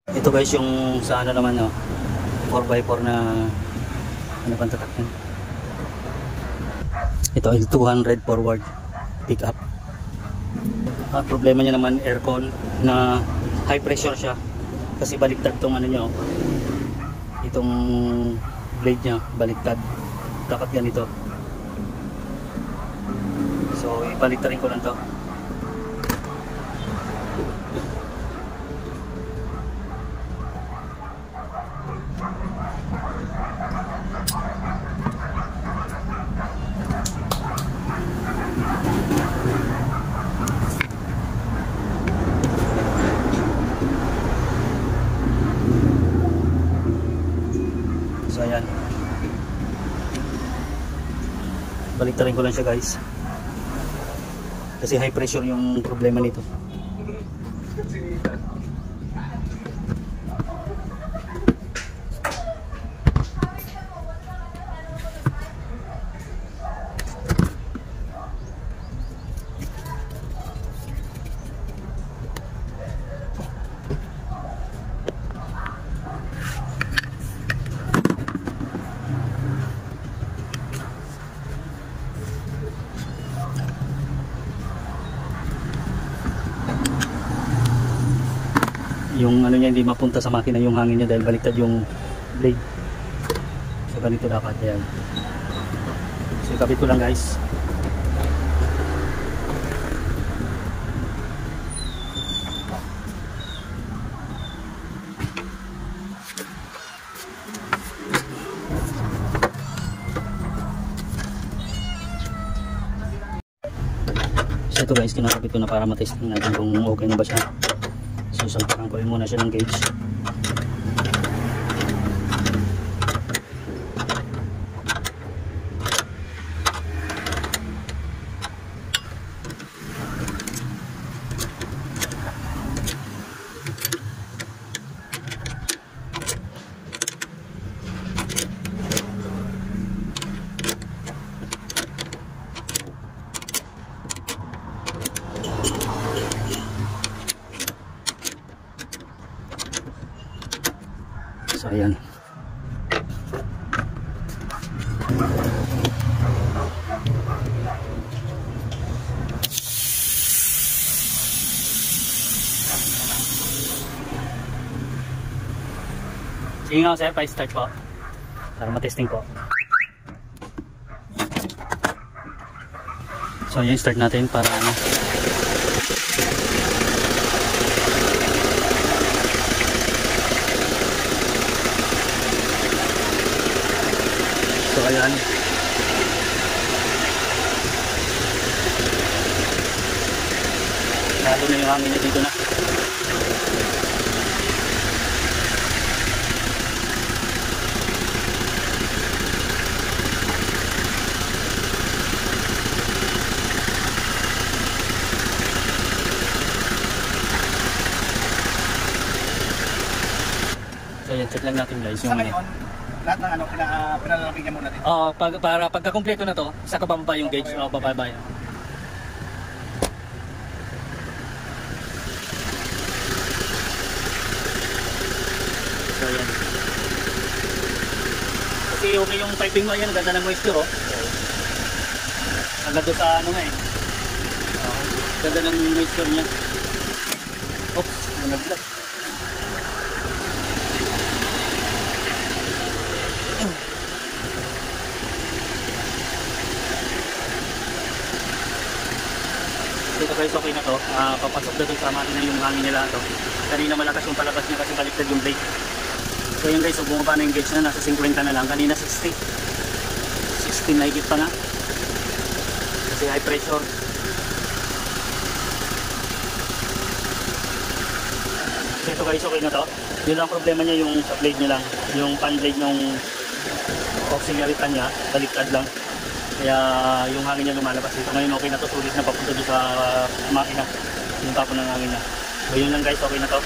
Ito guys yung sa ano naman, no, 4x4 na ano bang tatak yan? Ito ay 200 forward pick up. Ang problema niya naman aircon na high pressure siya kasi baliktad tong ano niya, itong blade niya baliktad, dapat ganito. So ibaliktarin ko lang to. So ayan, baliktarin ko lang siya guys kasi high pressure yung problema nito. Yung ano niya hindi mapunta sa makina yung hangin niya dahil baliktad yung blade. So ganito dapat yan. So ikabit ko lang guys. So ito guys, kinakabit ko na para matesting natin kung okay na ba siya. So salpakan ko rin muna siya ng gauge. So ayan. Sige nga sir, pa-start po para matesting po. So ayan, start natin para ano. So ayan. Lalo na yung hangin niya dito na. So ayan, check lang natin guys yung lahat ng ano, pinalalapin niya muna dito. para pagka-kompleto na to, isa ka baba yung gauge, o bababa yan. So yan. Kasi okay yung piping mo, yan, ganda ng moisture, oh. Agad sa ano nga eh. Ganda ng moisture niya. Oops, naglag. Dito guys, okay na to. Papasok na dun sa makina yung hangin nila to. Kanina malakas yung palabas niya kasi baliktad yung brake. So yun guys, so bumaba na yung gauge na, nasa 50 na lang. Kanina 60. 60 na higit pa nga. Kasi high pressure. So ito guys, okay na to. Yun lang problema niya yung sa blade niya lang. Yung fan blade ng auxiliary fan niya, baliktad lang. Kaya yung hangin niya lumalabas dito. Ngayon okay na to, sulit na papunta doon sa makina yung tapon ng hangin niya. So yun lang guys, okay na to.